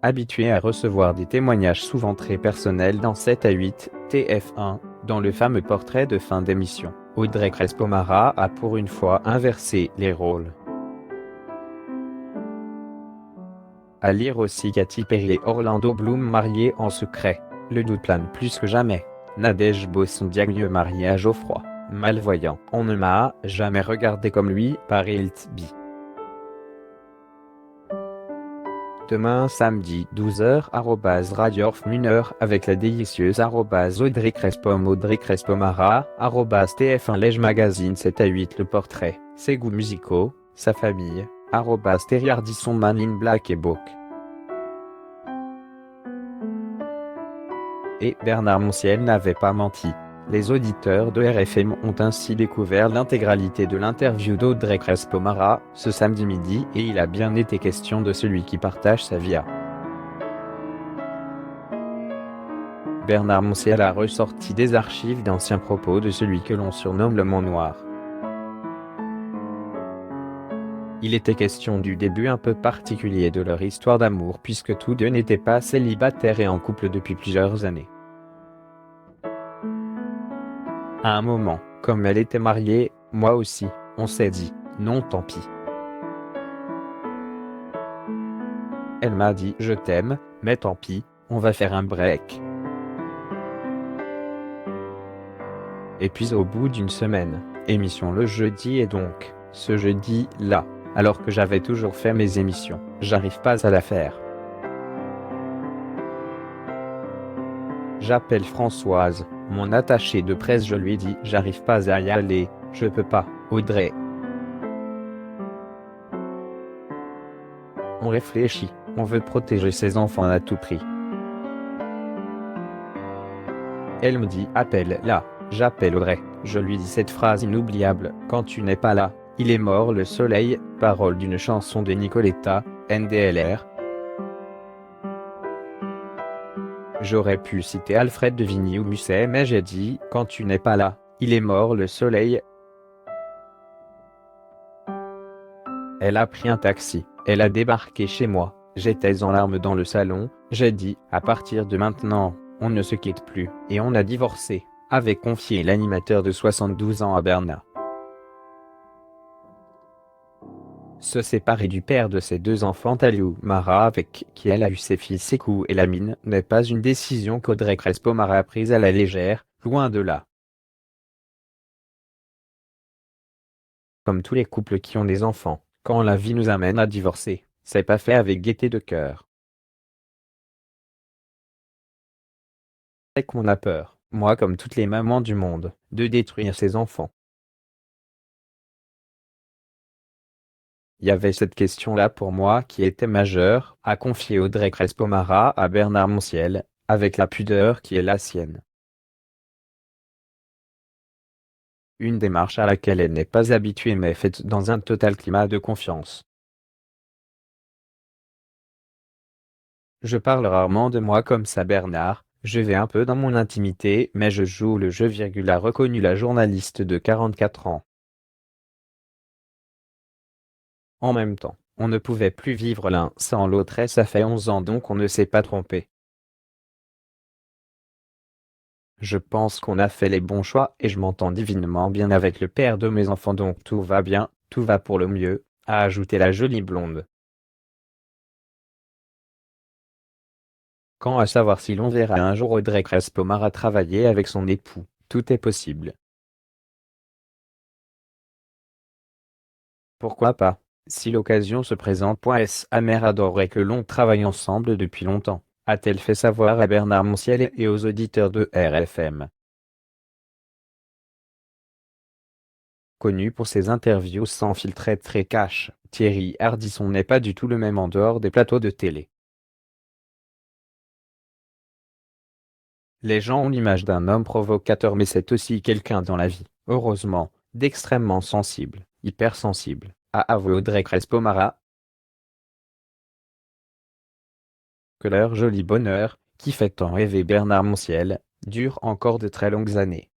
Habitué à recevoir des témoignages souvent très personnels dans 7 à 8, TF1, dans le fameux portrait de fin d'émission, Audrey Crespo-Mara a pour une fois inversé les rôles. À lire aussi Katy Perry et Orlando Bloom mariés en secret. Le doute plane plus que jamais. Nadège Bossondiagne mariée à Geoffroy, malvoyant. On ne m'a jamais regardé comme lui, par Hiltby. Demain samedi 12h @Radio Orf avec la délicieuse Audrey Crespo Mara @TF1 Lège Magazine 7 à 8 le portrait, ses goûts musicaux, sa famille, Terry Hardisson Man in Black et Book. Et Bernard Montiel n'avait pas menti. Les auditeurs de RFM ont ainsi découvert l'intégralité de l'interview d'Audrey Crespo-Mara ce samedi midi et il a bien été question de celui qui partage sa vie à. Bernard Montiel a ressorti des archives d'anciens propos de celui que l'on surnomme le Mont Noir. Il était question du début un peu particulier de leur histoire d'amour puisque tous deux n'étaient pas célibataires et en couple depuis plusieurs années. À un moment, comme elle était mariée, moi aussi, on s'est dit, non tant pis. Elle m'a dit je t'aime, mais tant pis, on va faire un break. Et puis au bout d'une semaine, émission le jeudi et donc, ce jeudi-là, alors que j'avais toujours fait mes émissions, j'arrive pas à la faire. J'appelle Françoise, mon attachée de presse, je lui dis j'arrive pas à y aller, je peux pas, Audrey. On réfléchit, on veut protéger ses enfants à tout prix. Elle me dit appelle là, j'appelle Audrey, je lui dis cette phrase inoubliable, quand tu n'es pas là, il est mort le soleil, parole d'une chanson de Nicoletta, NDLR. J'aurais pu citer Alfred de Vigny ou Musset mais j'ai dit quand tu n'es pas là, il est mort le soleil. Elle a pris un taxi, elle a débarqué chez moi, j'étais en larmes dans le salon, j'ai dit à partir de maintenant, on ne se quitte plus, et on a divorcé, avait confié l'animateur de 72 ans à Bernard. Se séparer du père de ses deux enfants Taliou Mara avec qui elle a eu ses fils Sékou et Lamine n'est pas une décision qu'Audrey Crespo-Mara a prise à la légère, loin de là. Comme tous les couples qui ont des enfants, quand la vie nous amène à divorcer, c'est pas fait avec gaieté de cœur. C'est qu'on a peur, moi comme toutes les mamans du monde, de détruire ses enfants. Il y avait cette question-là pour moi qui était majeure, a confié Audrey Crespo-Mara à Bernard Montiel, avec la pudeur qui est la sienne. Une démarche à laquelle elle n'est pas habituée mais faite dans un total climat de confiance. Je parle rarement de moi comme ça Bernard, je vais un peu dans mon intimité mais je joue le jeu, a reconnu la journaliste de 44 ans. En même temps, on ne pouvait plus vivre l'un sans l'autre et ça fait 11 ans donc on ne s'est pas trompé. Je pense qu'on a fait les bons choix et je m'entends divinement bien avec le père de mes enfants donc tout va bien, tout va pour le mieux, a ajouté la jolie blonde. Quant à savoir si l'on verra un jour Audrey Crespo-Mara travailler avec son époux, tout est possible. Pourquoi pas, si l'occasion se présente. Sa mère adorerait que l'on travaille ensemble depuis longtemps, a-t-elle fait savoir à Bernard Montiel et aux auditeurs de RFM. Connu pour ses interviews sans filtre et très cash, Thierry Ardisson n'est pas du tout le même en dehors des plateaux de télé. Les gens ont l'image d'un homme provocateur mais c'est aussi quelqu'un dans la vie, heureusement, d'extrêmement sensible, hypersensible, a avoué Audrey Crespo-Mara. Que leur joli bonheur, qui fait tant rêver Bernard Montiel, dure encore de très longues années.